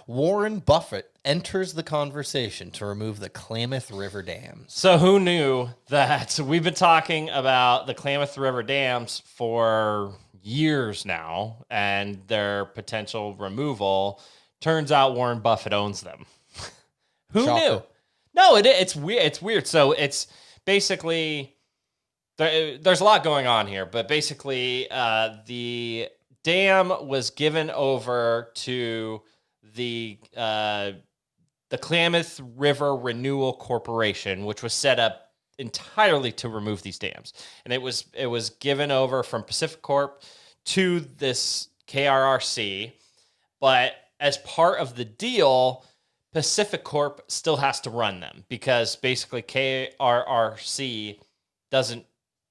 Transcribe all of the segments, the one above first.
Warren Buffett enters the conversation to remove the Klamath River dams. So who knew that we've been talking about the Klamath River dams for years now and their potential removal? Turns out Warren Buffett owns them. Who Shocker. knew? No, it's weird. It's weird. So it's basically there's a lot going on here, but basically the dam was given over to the Klamath River Renewal Corporation, which was set up entirely to remove these dams, and it was given over from Pacific Corp to this KRRC, but as part of the deal, Pacific Corp still has to run them because basically KRRC doesn't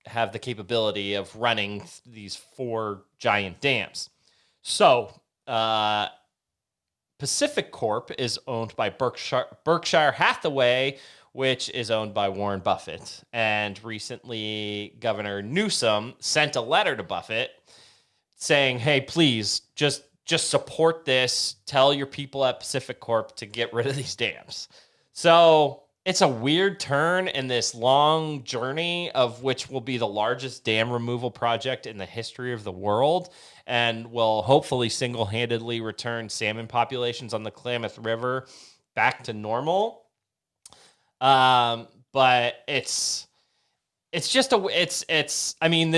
have the capability of running these 4 giant dams. So Pacific Corp is owned by Berkshire Hathaway, which is owned by Warren Buffett. And recently, Governor Newsom sent a letter to Buffett saying, hey, please, just support this. Tell your people at Pacific Corp to get rid of these dams. So it's a weird turn in this long journey of which will be the largest dam removal project in the history of the world and will hopefully single-handedly return salmon populations on the Klamath River back to normal. But it's just I mean,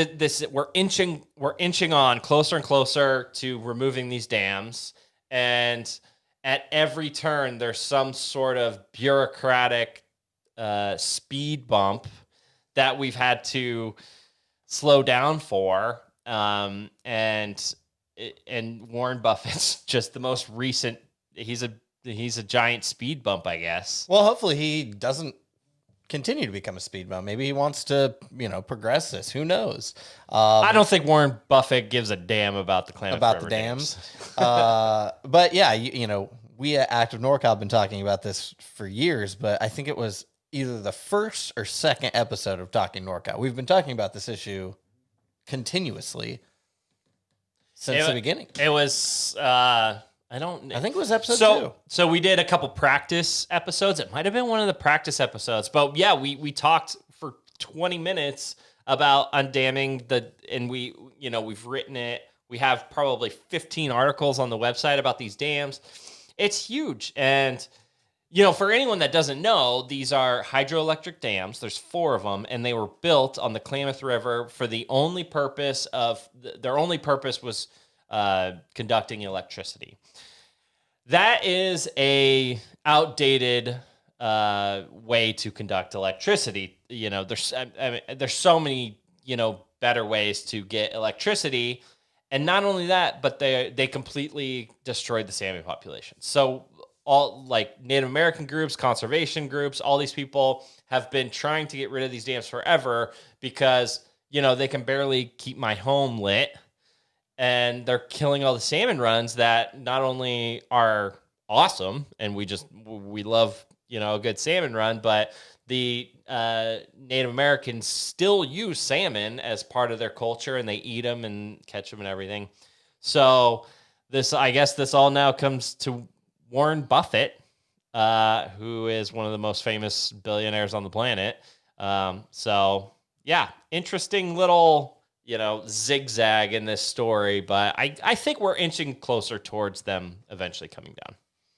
we're inching on closer and closer to removing these dams, and at every turn there's some sort of bureaucratic speed bump that we've had to slow down for, and Warren Buffett's just the most recent. He's a giant speed bump, I guess. Well, hopefully he doesn't continue to become a speed bump. Maybe he wants to, progress this. Who knows? I don't think Warren Buffett gives a damn about the Klamath River dams. But yeah, we at Active NorCal have been talking about this for years, but I think it was either the first or second episode of Talking NorCal. We've been talking about this issue continuously since the beginning. It was, I think it was episode 2. So we did a couple practice episodes. It might have been one of the practice episodes, but yeah, we talked for 20 minutes about undamming and we've written it. We have probably 15 articles on the website about these dams. It's huge. And, for anyone that doesn't know, these are hydroelectric dams. There's 4 of them, and they were built on the Klamath River for the only purpose their only purpose was conducting electricity. That is a outdated way to conduct electricity. There's so many, better ways to get electricity. And not only that, but they completely destroyed the salmon population. So all like Native American groups, conservation groups, all these people have been trying to get rid of these dams forever because, they can barely keep my home lit. And they're killing all the salmon runs that not only are awesome, and we love, a good salmon run, but the Native Americans still use salmon as part of their culture, and they eat them and catch them and everything. So I guess this all now comes to Warren Buffett, who is one of the most famous billionaires on the planet. So yeah, interesting little, zigzag in this story, but I think we're inching closer towards them eventually coming down.